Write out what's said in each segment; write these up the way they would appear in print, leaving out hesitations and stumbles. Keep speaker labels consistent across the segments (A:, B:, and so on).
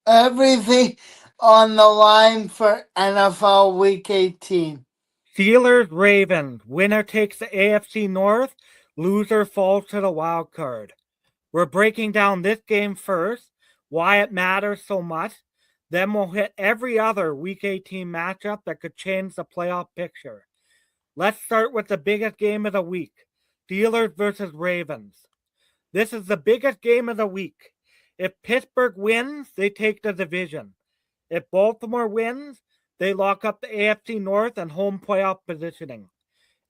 A: Everything on the line for NFL Week 18.
B: Steelers, Ravens. Winner takes the AFC North. Loser falls to the wild card. We're breaking down this game first, why it matters so much. Then we'll hit every other Week 18 matchup that could change the playoff picture. Let's start with the biggest game of the week, Steelers versus Ravens. This is the biggest game of the week. If Pittsburgh wins, they take the division. If Baltimore wins, they lock up the AFC North and home playoff positioning.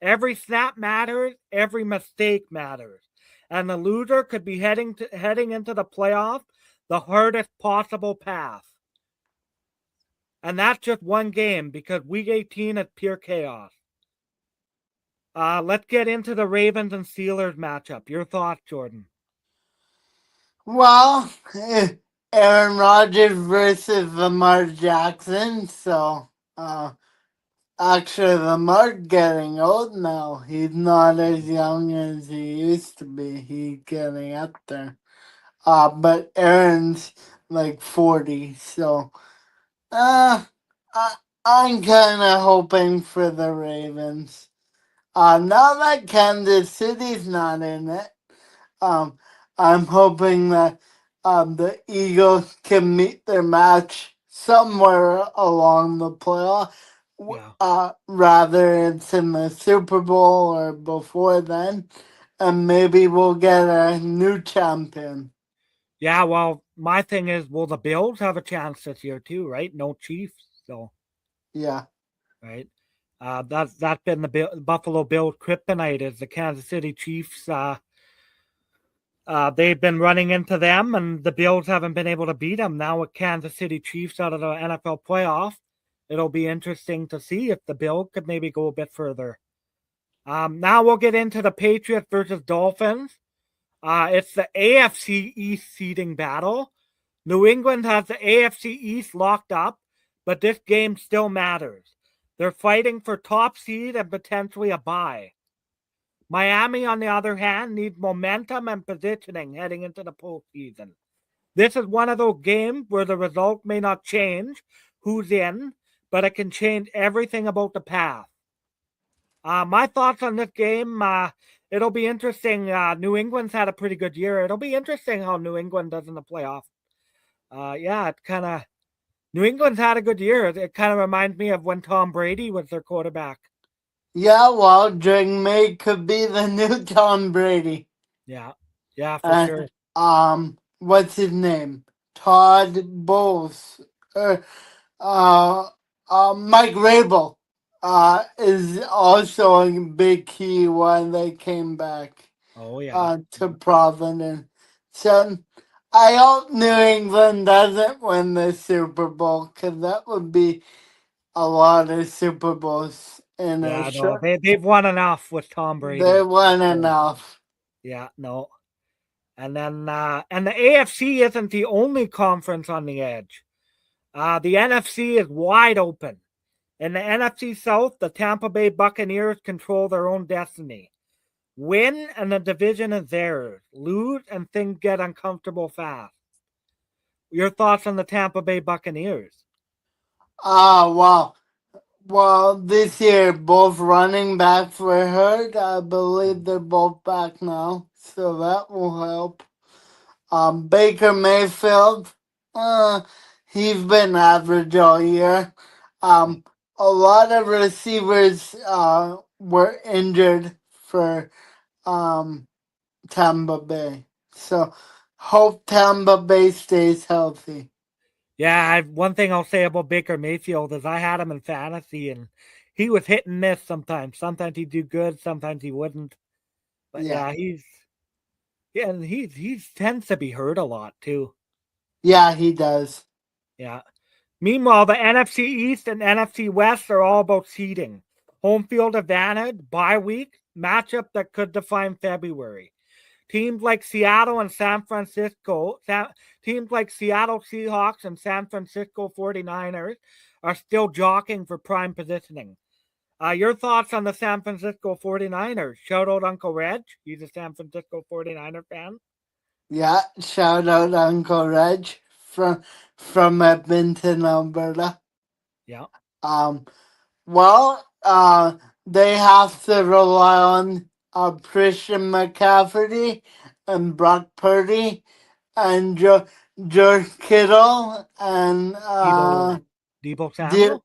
B: Every snap matters, every mistake matters. And the loser could be heading into the playoff the hardest possible path. And that's just one game because Week 18 is pure chaos. Let's get into the Ravens and Steelers matchup. Your thoughts, Jordan?
A: Well, Aaron Rodgers versus Lamar Jackson. So, actually, Lamar's getting old now. He's not as young as he used to be. He's getting up there. But Aaron's like 40. So, I, I'm kind of hoping for the Ravens. Now that Kansas City's not in it, um, I'm hoping that the Eagles can meet their match somewhere along the playoff.
B: Yeah.
A: Rather it's in the Super Bowl or before then, and maybe we'll get a new champion.
B: Yeah, well, my thing is, will the Bills have a chance this year too, right? No Chiefs, so
A: Yeah.
B: right. That's been the Buffalo Bills' kryptonite is the Kansas City Chiefs. They've been running into them, and the Bills haven't been able to beat them. Now with Kansas City Chiefs out of the NFL playoff, it'll be interesting to see if the Bills could maybe go a bit further. Now we'll get into the Patriots versus Dolphins. It's the AFC East seeding battle. New England has the AFC East locked up, but this game still matters. They're fighting for top seed and potentially a bye. Miami, on the other hand, needs momentum and positioning heading into the postseason. This is one of those games where the result may not change who's in, but it can change everything about the path. My thoughts on this game, it'll be interesting. New England's had a pretty good year. It'll be interesting how New England does in the playoff. Yeah, it kind of New England's had a good year. It kind of reminds me of when Tom Brady was their quarterback.
A: Yeah, well, Drake May could be the new Tom Brady.
B: Yeah, yeah, for
A: And
B: sure.
A: what's his name? Todd Bowles. Uh, uh, Mike Rabel is also a big key when they came back
B: Oh yeah,
A: to Providence. So I hope New England doesn't win the Super Bowl because that would be a lot of Super Bowls in a
B: yeah. No,
A: short.
B: they've won enough with Tom
A: They
B: Brady.
A: won
B: Yeah,
A: enough.
B: yeah, no. And the AFC isn't the only conference on the edge. The NFC is wide open. In the NFC South, the Tampa Bay Buccaneers control their own destiny. Win and the division is theirs. Lose and things get uncomfortable fast. Your thoughts on the Tampa Bay Buccaneers?
A: Wow. Well, this year both running backs were hurt. I believe they're both back now, so that will help. Baker Mayfield, uh, he's been average all year. Um, a lot of receivers were injured for um Tampa Bay, so hope Tampa Bay stays healthy.
B: Yeah, one thing I'll say about Baker Mayfield is I had him in fantasy and he was hit and miss sometimes. Sometimes he'd do good, sometimes he wouldn't. But
A: Yeah,
B: and he tends to be hurt a lot too.
A: yeah, he does.
B: Yeah. Meanwhile, the NFC East and NFC West are all about seeding. Home field advantage, bye week, matchup that could define February. Teams like Seattle and San Francisco, teams like Seattle Seahawks and San Francisco 49ers are still jockeying for prime positioning. Your thoughts on the San Francisco 49ers? Shout out Uncle Reg. He's a San Francisco 49er fan.
A: Yeah, shout out Uncle Reg. from Edmonton, Alberta.
B: Yeah.
A: Um, well, they have to rely on Christian McCaffrey and Brock Purdy and George Kittle and
B: Debo
A: De-
B: Samuel?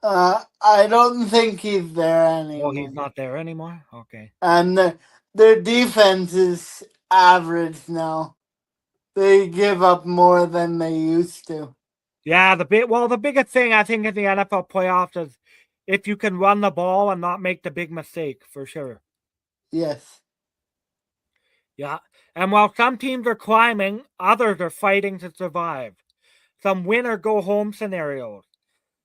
A: I don't think he's there
B: Oh, he's
A: anymore.
B: not there anymore? Okay.
A: And their defense is average now. They give up more than they used to.
B: Yeah, the biggest thing I think in the NFL playoffs is if you can run the ball and not make the big mistake, for sure.
A: Yes.
B: Yeah. And while some teams are climbing, others are fighting to survive. Some win or go home scenarios.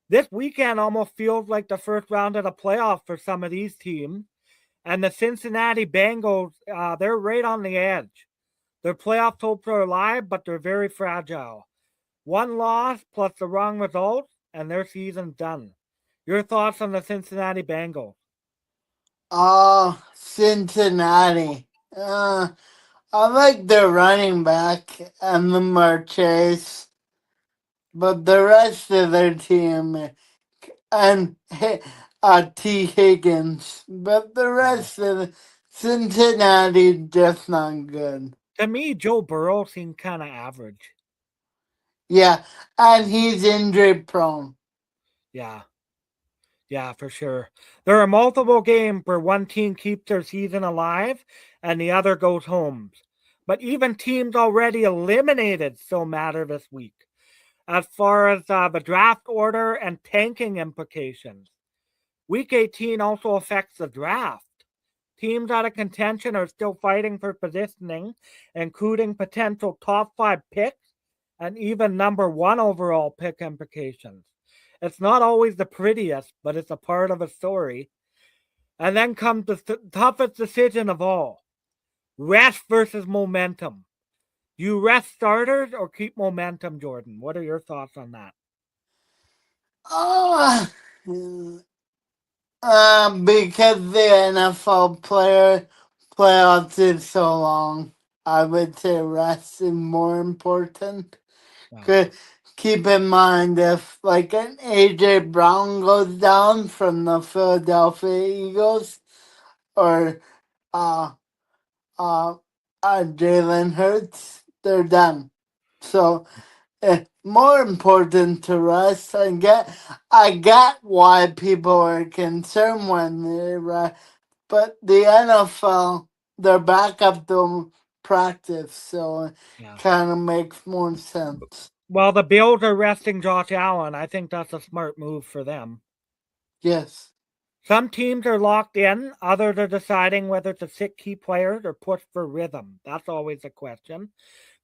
B: This weekend almost feels like the first round of the playoff for some of these teams. And the Cincinnati Bengals, they're right on the edge. Their playoff hopes are alive, but they're very fragile. One loss plus the wrong results, and their season's done. Your thoughts on the Cincinnati Bengals?
A: Cincinnati. I like their running back, Emma Chase, but the rest of their team and T. Higgins, but the
B: Yeah.
A: rest of Cincinnati just not good.
B: To me, Joe Burrow seemed kind of average.
A: Yeah, and he's injury prone.
B: Yeah. Yeah, for sure. There are multiple games where one team keeps their season alive and the other goes home. But even teams already eliminated still matter this week. As far as the draft order and tanking implications, Week 18 also affects the draft. Teams out of contention are still fighting for positioning, including potential top 5 picks and even number 1 overall pick implications. It's not always the prettiest, but it's a part of a story. And then comes the toughest decision of all, rest versus momentum. You rest starters or keep momentum, Jordan? What are your thoughts on that?
A: Oh, because the NFL playoffs is so long, I would say rest is more important.
B: Yeah,
A: Could keep in mind if like an AJ Brown goes down from the Philadelphia Eagles or uh uh, Jalen Hurts, they're done. So more important to rest. I get why people are concerned when they rest, but the NFL they're back up to practice, so it
B: yeah.
A: kind of makes more sense.
B: Well, the Bills are resting Josh Allen. I think that's a smart move for them.
A: Yes.
B: Some teams are locked in, others are deciding whether to sit key players or push for rhythm. That's always a question.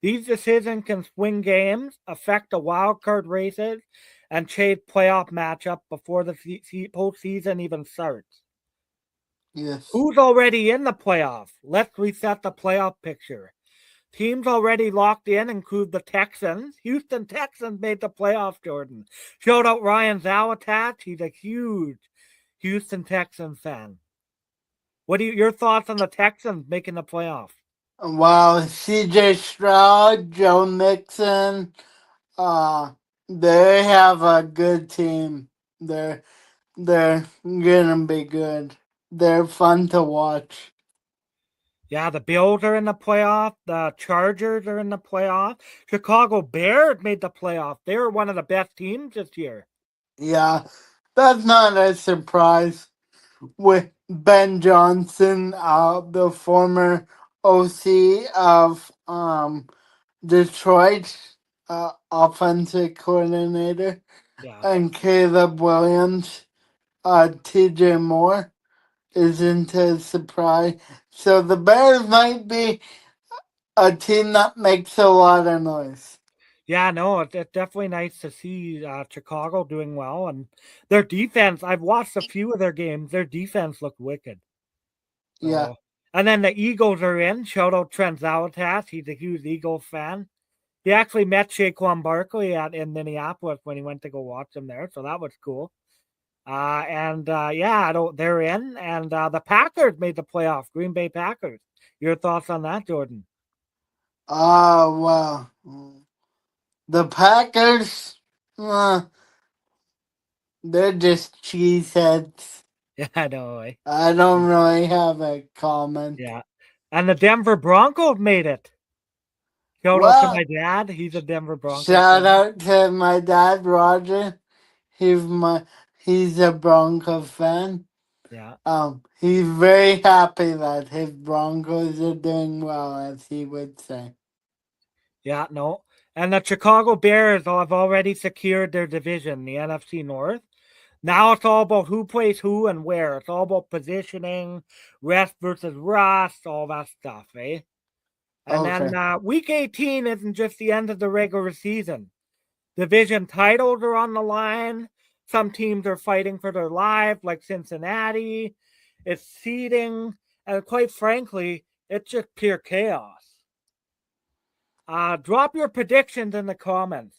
B: These decisions can swing games, affect the wild card races, and change playoff matchup before the postseason even starts.
A: Yes.
B: Who's already in the playoff? Let's reset the playoff picture. Teams already locked in include the Texans. Houston Texans made the playoffs, Jordan. Showed out Ryan Zalatat. He's a huge Houston Texans fan. What are your thoughts on the Texans making the playoffs?
A: Wow, CJ Stroud, Joe Mixon, uh, they have a good team. They're gonna be good. They're fun to watch.
B: Yeah, the Bills are in the playoff. The Chargers are in the playoff. Chicago Bears made the playoff. They were one of the best teams this year.
A: Yeah, that's not a surprise with Ben Johnson, the former OC of Detroit, offensive coordinator,
B: Yeah.
A: and Caleb Williams, TJ Moore isn't a surprise. So the Bears might be a team that makes a lot of noise.
B: Yeah, no, it's definitely nice to see Chicago doing well. And their defense, I've watched a few of their games. Their defense looked wicked.
A: Yeah.
B: So, and then the Eagles are in. Shout out Trent Zalatas. He's a huge Eagles fan. He actually met Saquon Barkley in Minneapolis when he went to go watch him there. So that was cool. Yeah, they're in. And the Packers made the playoff. Green Bay Packers. Your thoughts on that, Jordan?
A: Oh, wow. The Packers, uh, they're just cheeseheads.
B: Yeah, I know. Eh?
A: I don't really have a comment.
B: Yeah. And the Denver Broncos made it. Shout out to
A: Well,
B: my dad. He's a Denver Broncos
A: shout
B: fan.
A: out to my dad, Roger. He's a Broncos fan.
B: Yeah.
A: He's very happy that his Broncos are doing well, as he would say.
B: Yeah, no. And the Chicago Bears have already secured their division, the NFC North. Now it's all about who plays who and where. It's all about positioning, rest versus rust, all that stuff, eh? And
A: Okay.
B: then week 18 isn't just the end of the regular season. Division titles are on the line. Some teams are fighting for their life, like Cincinnati. It's seeding. And quite frankly, it's just pure chaos. Drop your predictions in the comments.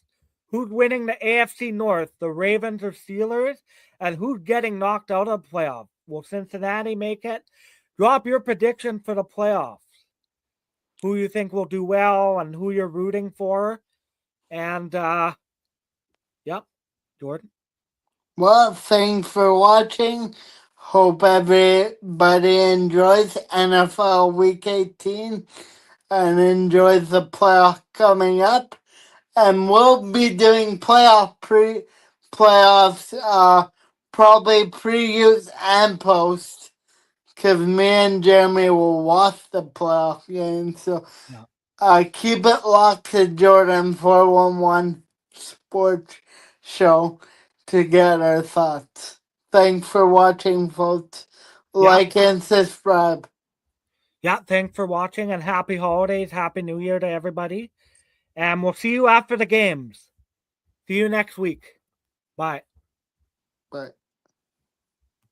B: Who's winning the AFC North, the Ravens or Steelers? And who's getting knocked out of the playoff? Will Cincinnati make it? Drop your prediction for the playoffs. Who you think will do well and who you're rooting for. And, yep, Jordan.
A: Well, thanks for watching. Hope everybody enjoys NFL Week 18 and enjoys the playoff coming up. And we'll be doing playoffs, probably previews and posts, because me and Jeremy will watch the playoff game. So keep it locked to Jordan 411 Sports Show to get our thoughts. Thanks for watching, folks. Like and subscribe.
B: Yeah, thanks for watching and happy holidays, happy new year to everybody. And we'll see you after the games. See you next week. Bye.
A: Bye.